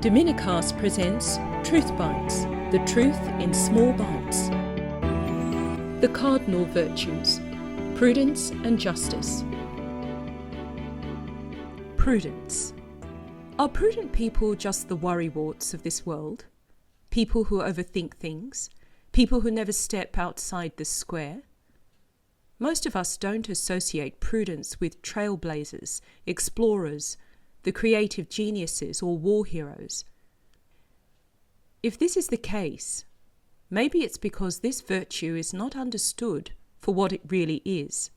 Dominicast presents Truth Bites, the truth in small bites. The cardinal virtues, prudence and justice. Prudence. Are prudent people just the worrywarts of this world? People who overthink things? People who never step outside the square? Most of us don't associate prudence with trailblazers, explorers, the creative geniuses or war heroes. If this is the case, maybe it's because this virtue is not understood for what it really is.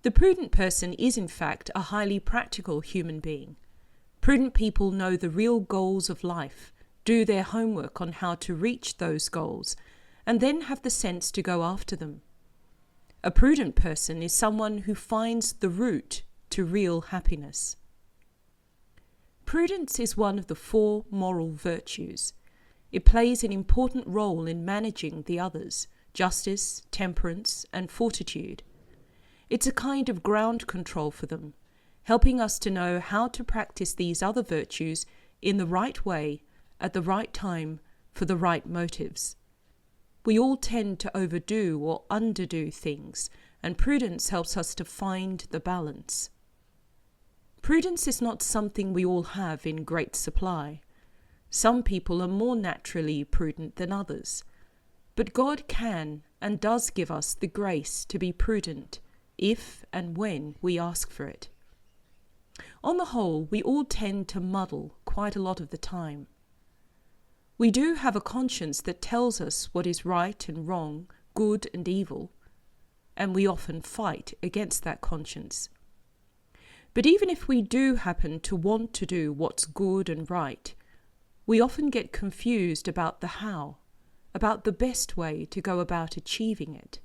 The prudent person is in fact a highly practical human being. Prudent people know the real goals of life, do their homework on how to reach those goals, and then have the sense to go after them. A prudent person is someone who finds the route to real happiness. Prudence is one of the 4 moral virtues. It plays an important role in managing the others: justice, temperance, and fortitude. It's a kind of ground control for them, helping us to know how to practice these other virtues in the right way, at the right time, for the right motives. We all tend to overdo or underdo things, and prudence helps us to find the balance. Prudence is not something we all have in great supply. Some people are more naturally prudent than others, but God can and does give us the grace to be prudent if and when we ask for it. On the whole, we all tend to muddle quite a lot of the time. We do have a conscience that tells us what is right and wrong, good and evil, and we often fight against that conscience. But even if we do happen to want to do what's good and right, we often get confused about the how, about the best way to go about achieving it.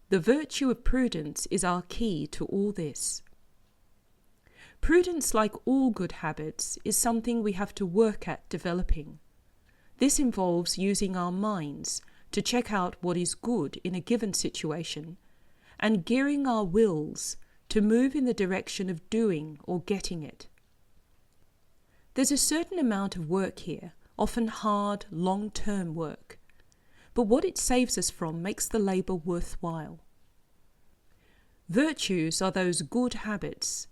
The virtue of prudence is our key to all this. Prudence, like all good habits, is something we have to work at developing. This involves using our minds to check out what is good in a given situation and gearing our wills to move in the direction of doing or getting it. There's a certain amount of work here, often hard, long-term work, but what it saves us from makes the labour worthwhile. Virtues are those good habits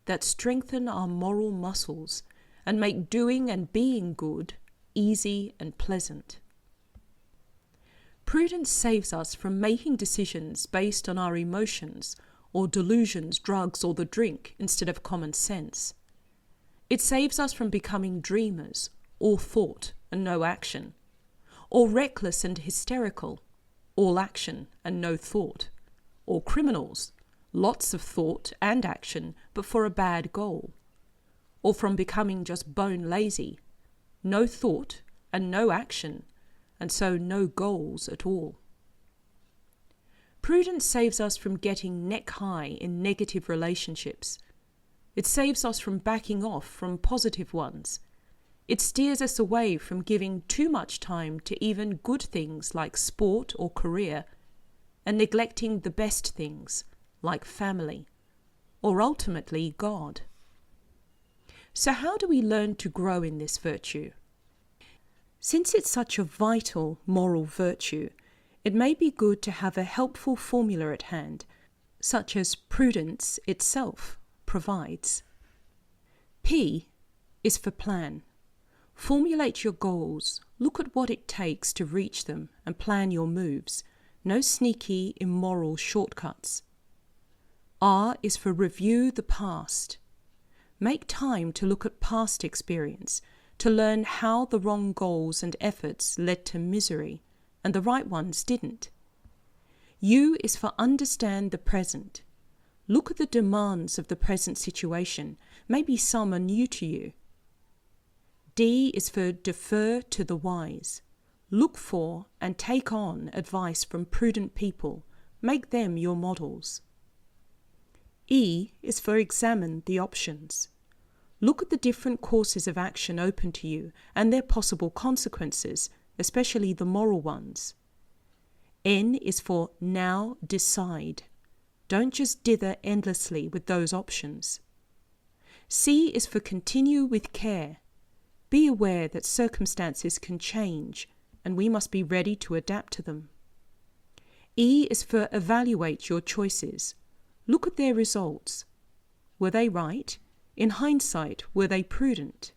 that strengthen our moral muscles and make doing and being good easy and pleasant. Prudence saves us from making decisions based on our emotions or delusions, drugs, or the drink instead of common sense. It saves us from becoming dreamers, all thought and no action, or reckless and hysterical, all action and no thought, or criminals, lots of thought and action but for a bad goal, or from becoming just bone lazy, no thought and no action, and so no goals at all. Prudence saves us from getting neck high in negative relationships. It saves us from backing off from positive ones. It steers us away from giving too much time to even good things like sport or career, and neglecting the best things like family, or ultimately God. So how do we learn to grow in this virtue? Since it's such a vital moral virtue, it may be good to have a helpful formula at hand, such as Prudence itself provides. P is for plan. Formulate your goals, look at what it takes to reach them, and plan your moves. No sneaky, immoral shortcuts. R is for review the past. Make time to look at past experience, to learn how the wrong goals and efforts led to misery, and the right ones didn't. U is for understand the present. Look at the demands of the present situation. Maybe some are new to you. D is for defer to the wise. Look for and take on advice from prudent people. Make them your models. E is for examine the options. Look at the different courses of action open to you and their possible consequences, especially the moral ones. N is for now decide. Don't just dither endlessly with those options. C is for continue with care. Be aware that circumstances can change, and we must be ready to adapt to them. E is for evaluate your choices. Look at their results. Were they right? In hindsight, were they prudent?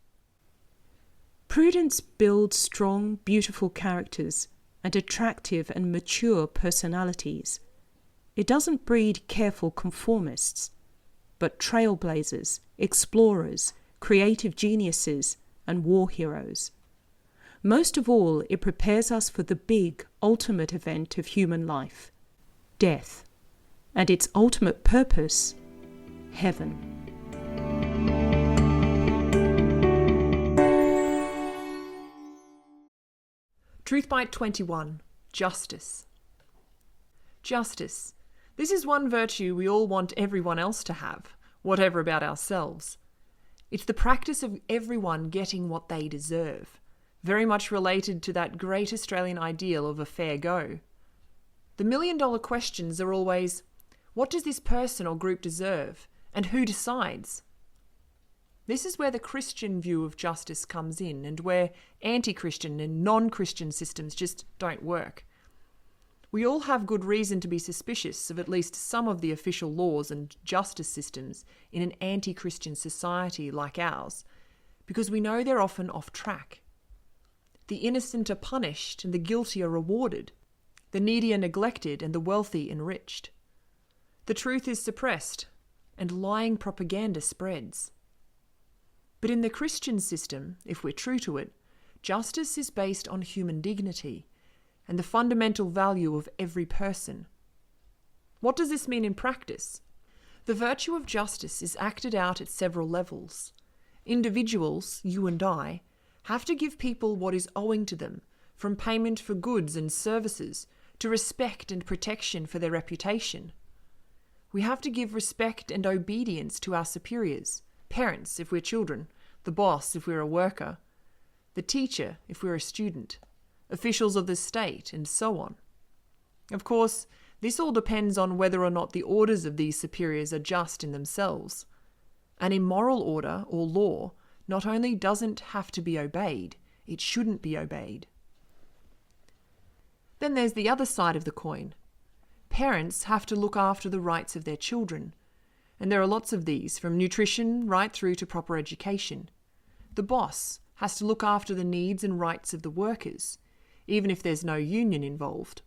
Prudence builds strong, beautiful characters and attractive and mature personalities. It doesn't breed careful conformists, but trailblazers, explorers, creative geniuses, and war heroes. Most of all, it prepares us for the big, ultimate event of human life, death, and its ultimate purpose, heaven. Truth Bite 21. Justice. Justice. This is one virtue we all want everyone else to have, whatever about ourselves. It's the practice of everyone getting what they deserve, very much related to that great Australian ideal of a fair go. The million-dollar questions are always, what does this person or group deserve, and who decides? This is where the Christian view of justice comes in, and where anti-Christian and non-Christian systems just don't work. We all have good reason to be suspicious of at least some of the official laws and justice systems in an anti-Christian society like ours, because we know they're often off track. The innocent are punished and the guilty are rewarded. The needy are neglected and the wealthy enriched. The truth is suppressed and lying propaganda spreads. But in the Christian system, if we're true to it, justice is based on human dignity and the fundamental value of every person. What does this mean in practice? The virtue of justice is acted out at several levels. Individuals, you and I, have to give people what is owing to them, from payment for goods and services to respect and protection for their reputation. We have to give respect and obedience to our superiors, parents if we're children, the boss if we're a worker, the teacher if we're a student, officials of the state, and so on. Of course, this all depends on whether or not the orders of these superiors are just in themselves. An immoral order or law not only doesn't have to be obeyed, it shouldn't be obeyed. Then there's the other side of the coin. Parents have to look after the rights of their children, and there are lots of these, from nutrition right through to proper education. The boss has to look after the needs and rights of the workers, even if there's no union involved.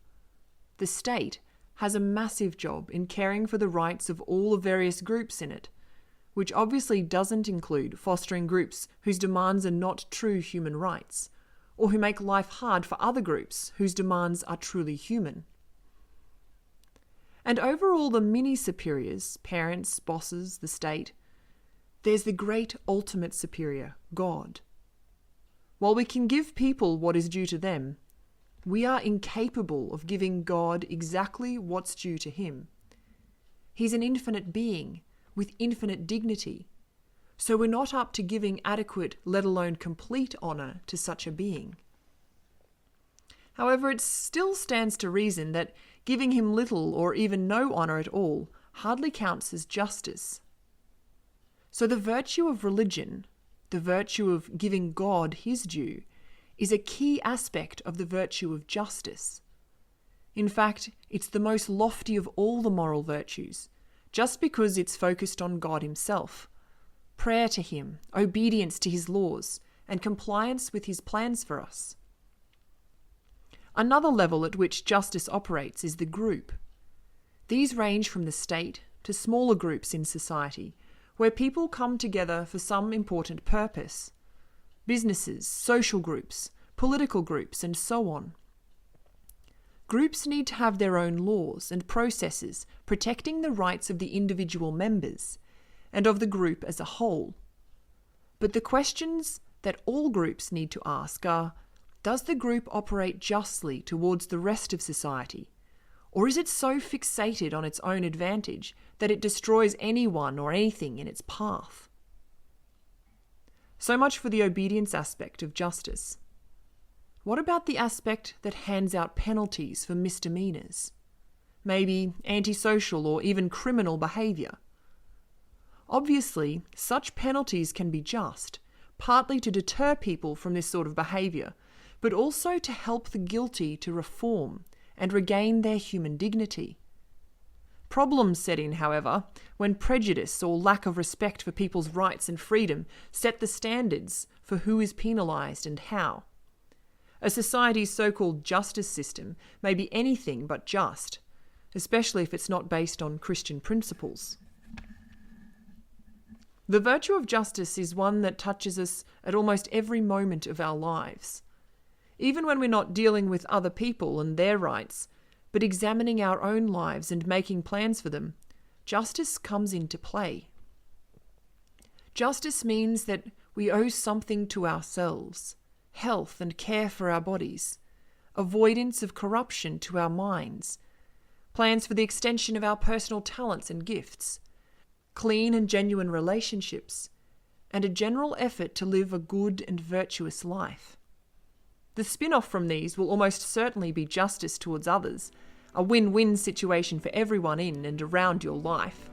The state has a massive job in caring for the rights of all the various groups in it, which obviously doesn't include fostering groups whose demands are not true human rights, or who make life hard for other groups whose demands are truly human. And over all the mini-superiors, parents, bosses, the state, there's the great ultimate superior, God. While we can give people what is due to them, we are incapable of giving God exactly what's due to him. He's an infinite being with infinite dignity, so we're not up to giving adequate, let alone complete honour to such a being. However, it still stands to reason that giving him little or even no honour at all hardly counts as justice. So the virtue of religion, the virtue of giving God his due, is a key aspect of the virtue of justice. In fact, it's the most lofty of all the moral virtues, just because it's focused on God himself. Prayer to him, obedience to his laws, and compliance with his plans for us. Another level at which justice operates is the group. These range from the state to smaller groups in society, where people come together for some important purpose. Businesses, social groups, political groups, and so on. Groups need to have their own laws and processes protecting the rights of the individual members and of the group as a whole. But the questions that all groups need to ask are, does the group operate justly towards the rest of society? Or is it so fixated on its own advantage that it destroys anyone or anything in its path? So much for the obedience aspect of justice. What about the aspect that hands out penalties for misdemeanours? Maybe antisocial or even criminal behaviour? Obviously, such penalties can be just, partly to deter people from this sort of behaviour, but also to help the guilty to reform and regain their human dignity. Problems set in, however, when prejudice or lack of respect for people's rights and freedom set the standards for who is penalised and how. A society's so-called justice system may be anything but just, especially if it's not based on Christian principles. The virtue of justice is one that touches us at almost every moment of our lives. Even when we're not dealing with other people and their rights, but examining our own lives and making plans for them, justice comes into play. Justice means that we owe something to ourselves: health and care for our bodies, avoidance of corruption to our minds, plans for the extension of our personal talents and gifts, clean and genuine relationships, and a general effort to live a good and virtuous life. The spin-off from these will almost certainly be justice towards others, a win-win situation for everyone in and around your life.